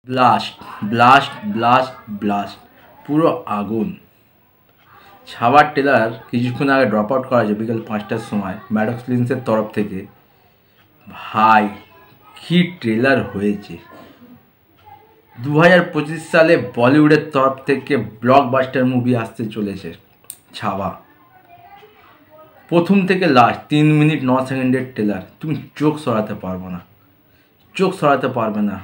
Blast blast blast blast পুরো আগুন। ছাওয়ার trailer কিছুক্ষণ আগে ড্রপ আউট করা হয়েছে বিকেল 5টার সময় ম্যাডক্স ফিল্মসের তরফ থেকে। ভাই কি ট্রেলার হয়েছে! 2025 সালে বলিউডের তরফ থেকে ব্লকবাস্টার মুভি আসতে চলেছে ছাওয়া। প্রথম থেকে লাস্ট 3 মিনিট 9 সেকেন্ডের ট্রেলার, তুমি চোখ সরাতে পারবে না।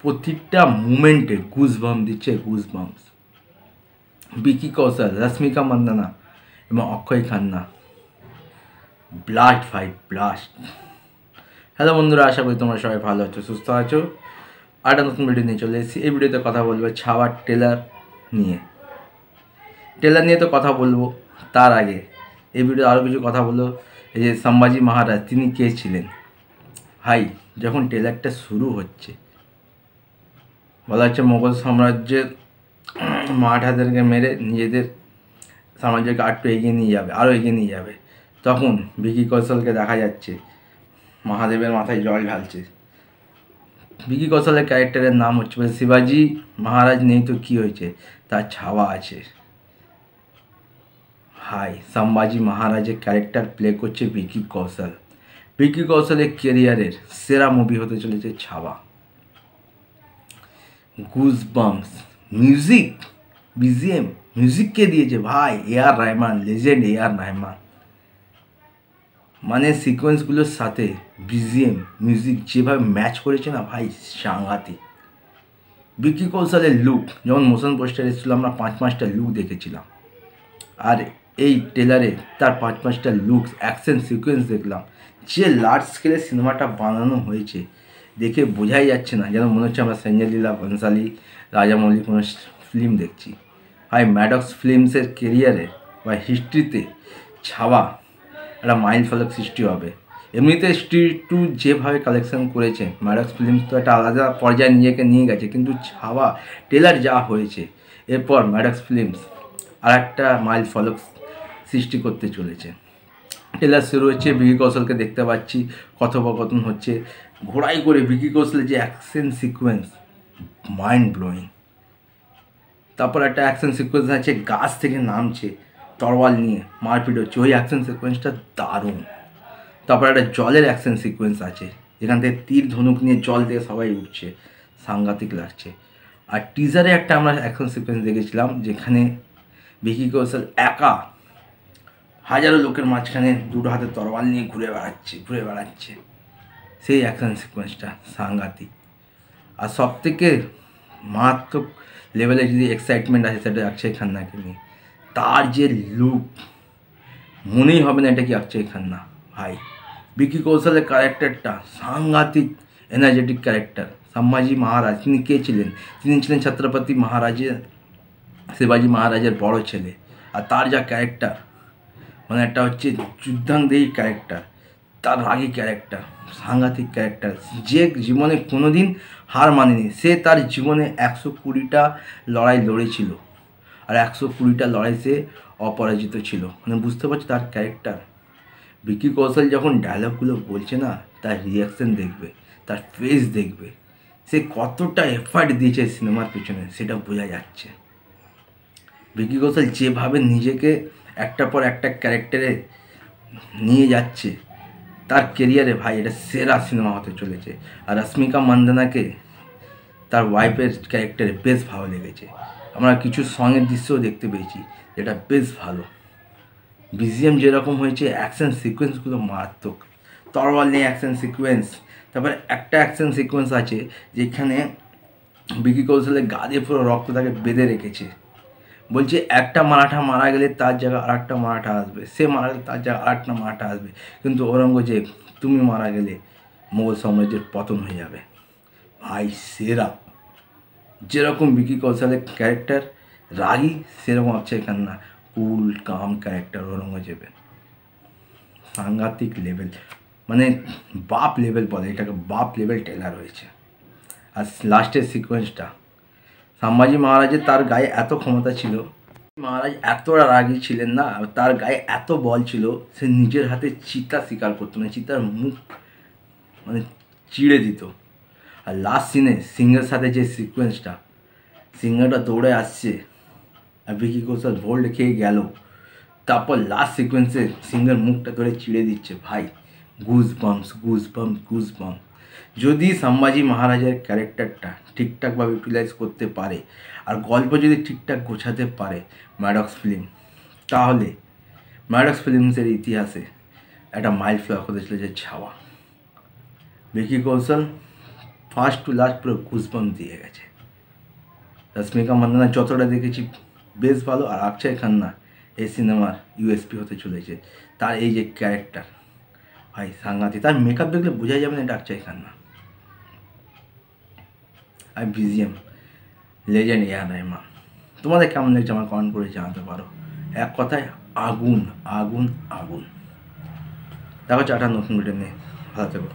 প্রতিটা মুমেন্টে গুজবাম্প দিচ্ছে, গুজবাম্পস। বিকি কৌশল, রশ্মিকা মান্দানা এবং অক্ষয় খান্না, ব্লাস্ট ভাই ব্লাস্ট। হ্যালো বন্ধুরা, আশা করি তোমরা সবাই ভালো আছো, সুস্থ আছো। আরেকটা নতুন ভিডিও নিয়ে চলে এসেছি। এই ভিডিওতে কথা বলবো ছাওয়ার ট্রেলার নিয়ে তো কথা বলবো। তার আগে এই ভিডিওতে আরও কিছু কথা বলবো। এই যে সম্ভাজি মহারাজ, তিনি কে ছিলেন? ভাই যখন ট্রেলারটা শুরু হচ্ছে বলা হচ্ছে মোগল সাম্রাজ্যের মারাঠাদেরকে মেরে নিজেদের সাম্রাজ্যকে আরও এগিয়ে নিয়ে যাবে, তখন ভিকি কৌশলকে দেখা যাচ্ছে মহাদেবের মাথায় জল ঢালছে। ভিকি কৌশলের ক্যারেক্টারের নাম হচ্ছে, শিবাজি মহারাজ নেই তো কী হয়েছে, তার ছাওয়া আছে। ভাই সম্ভাজি মহারাজের ক্যারেক্টার প্লে করছে ভিকি কৌশল। ভিকি কৌশলের কেরিয়ারের সেরা মুভি হতে চলেছে ছাওয়া। গুজবাম্পস, মিউজিক, বিজিএম, মিউজিক কে দিয়েছে ভাই? AR Rahman, legend AR Rahman. মানে সিকোয়েন্সগুলোর সাথে বিজিএম, মিউজিক যেভাবে ম্যাচ করেছে না ভাই, সাংঘাতিক। ভিকি কৌশলের লুক, যেমন মোশন পোস্টার এসেছিলো আমরা 5-5টা লুক দেখেছিলাম, আর এই ট্রেলারে তার 5-5টা লুকস, অ্যাকশন সিকোয়েন্স দেখলাম। যে লার্জ স্কেলে সিনেমাটা বানানো হয়েছে দেখে বোঝাই যাচ্ছে না, যেন মনে হচ্ছে আমরা সঞ্জয় লীলা বনশালী, রাজামৌলি কোনো ফিল্ম দেখছি। ভাই ম্যাডক্স ফিল্মসের কেরিয়ারে বা হিস্ট্রিতে ছাওয়া একটা মাইল ফলক সৃষ্টি হবে। এমনিতে স্ট্রিট টু যেভাবে কালেকশন করেছে ম্যাডক্স ফিল্মস তো একটা আলাদা পর্যায়ে নিজেকে নিয়ে গেছে, কিন্তু ছাওয়া ট্রেলার যা হয়েছে, এরপর ম্যাডক্স ফিল্মস আর একটা মাইল ফলক সৃষ্টি করতে চলেছে। ট্রেলার শুরু হচ্ছে, ভিকি কৌশলকে দেখতে পাচ্ছি, কথোপকথন হচ্ছে, ঘোড়াই করে ভিকি কৌশলের যে অ্যাকশন সিকোয়েন্স, মাইন্ড ব্লোয়িং। তারপর একটা অ্যাকশন সিকোয়েন্স আছে, গাছ থেকে নামছে তরোয়াল নিয়ে মারপিট হচ্ছে, ওই অ্যাকশন সিকোয়েন্সটা দারুণ। তারপর একটা জলের অ্যাকশন সিকোয়েন্স আছে, এখান থেকে তীর ধনুক নিয়ে জল থেকে সবাই উঠছে, সাংঘাতিক লাগছে। আর টিজারে একটা আমরা অ্যাকশন সিকোয়েন্স দেখেছিলাম যেখানে ভিকি কৌশল একা হাজারো লোকের মাঝখানে দুটো হাতে তরোয়াল নিয়ে ঘুরে বেড়াচ্ছে। সেই অ্যাকশন সিকোয়েন্সটা সাংঘাতিক। আর সব থেকে মারাত্মক লেভেলে যদি এক্সাইটমেন্ট আছে সেটা অক্ষয় খান্নাকে নিয়ে। তার যে লুক, মনেই হবে না এটা কি অক্ষয় খান্না। ভাই ভিকি কৌশলের ক্যারেক্টারটা সাংঘাতিক এনার্জেটিক ক্যারেক্টার। সম্ভাজি মহারাজ, তিনি কে ছিলেন? তিনি ছিলেন ছত্রপতি শিবাজি মহারাজের বড় ছেলে। আর তার যা ক্যারেক্টার, মানে একটা হচ্ছে যুদ্ধাঙ্গদেহী ক্যারেক্টার, তার রাগী ক্যারেক্টার, সাংঘাতিক ক্যারেক্টার। যে জীবনে কোনো দিন হার মানেনি, সে তার জীবনে 120টা লড়াই লড়েছিল, আর 120টা লড়াই সে অপরাজিত ছিল। মানে বুঝতে পারছি তার ক্যারেক্টার। ভিকি কৌশল যখন ডায়লগগুলো বলছে না, তার রিয়াকশান দেখবে, তার ফেস দেখবে, সে কতটা এফার্ট দিয়েছে সিনেমার পিছনে সেটা বোঝা যাচ্ছে। ভিকি কৌশল যেভাবে নিজেকে একটার পর একটা ক্যারেক্টারে নিয়ে যাচ্ছে তার কেরিয়ারে, ভাই এটা সেরা সিনেমা হতে চলেছে। আর রশ্মিকা মান্দানাকে তার ওয়াইফের ক্যারেক্টারে বেশ ভালো লেগেছে। আমরা কিছু সঙের দৃশ্যও দেখতে পেয়েছি যেটা বেশ ভালো। বিজিএম যেরকম হয়েছে, অ্যাকশন সিকোয়েন্সগুলো মারাত্মক। তরোয়াল নিয়ে অ্যাকশন সিকোয়েন্স। তারপরে একটা অ্যাকশন সিকোয়েন্স আছে যেখানে ভিকি কৌশলের গা দিয়ে পুরো রক্ত তাকে বেঁধে রেখেছে। বলছে একটা মারাঠা মারা গেলে তার জায়গায় আর একটা মারাঠা আসবে, সে মারা গেলে তার জায়গায় আর একটা মারাঠা আসবে, কিন্তু ঔরঙ্গজেব তুমি মারা গেলে মোগল সাম্রাজ্যের পতন হয়ে যাবে। ভাই সেরা। যেরকম ভিকি কৌশলের ক্যারেক্টার রাগী, সেরকম অক্ষয় খান্না কুল কাম ক্যারেক্টার ঔরঙ্গজেবের। সাংঘাতিক লেভেল, মানে বাপ লেভেল বলে এটাকে, বাপ লেভেল ট্রেলার হয়েছে। আর লাস্টের সিকোয়েন্সটা, সম্ভাজি মহারাজের তার গায়ে এত ক্ষমতা ছিল, মহারাজ এতটা রাগী ছিলেন না, তার গায়ে এত বল ছিল, সে নিজের হাতে চিতা শিকার করতো না, চিতার মুখ মানে চিড়ে দিত। আর লাস্ট সিনে সিংহের সাথে যে সিকোয়েন্সটা, সিংহটা দৌড়ে আসছে আর ভিকি কৌশল ভোল্ড খেয়ে গেল, তারপর লাস্ট সিকোয়েন্সে সিংহের মুখটা ধরে চিড়ে দিচ্ছে, ভাই goose bumps goose bumps goose bumps. যদি সম্ভাজি মহারাজের ক্যারেক্টারটা ঠিকঠাকভাবে ইউটিলাইজ করতে পারে আর গল্প যদি ঠিকঠাক গোছাতে পারে ম্যাডক্স ফিল্ম, তাহলে ম্যাডক্স ফিল্মসের ইতিহাসে একটা মাইল ফ্লক হতে চলেছে ছাওয়া। ভিকি কৌশল ফার্স্ট টু লাস্ট পুরো গুজবাম্প দিয়ে গেছে। রশ্মিকা মান্দানা যতটা দেখেছি বেশ ভালো, আর অক্ষয় খান্না এই সিনেমার ইউএসপি হতে চলেছে। তার এই যে ক্যারেক্টার, ভাই সাংঘাতিক। তার মেকআপ দেখলে বোঝা যাবে না এটা অক্ষয় খান্না। আর বিজিএম লেজেন্ড এআর রহমান। তোমাদের কেমন লাগছে আমার কমেন্ট করে জানাতে পারো। এক কথায় আগুন আগুন আগুন। দেখো চারটা নতুন ভিডিও নিয়ে, ভালো থেকো।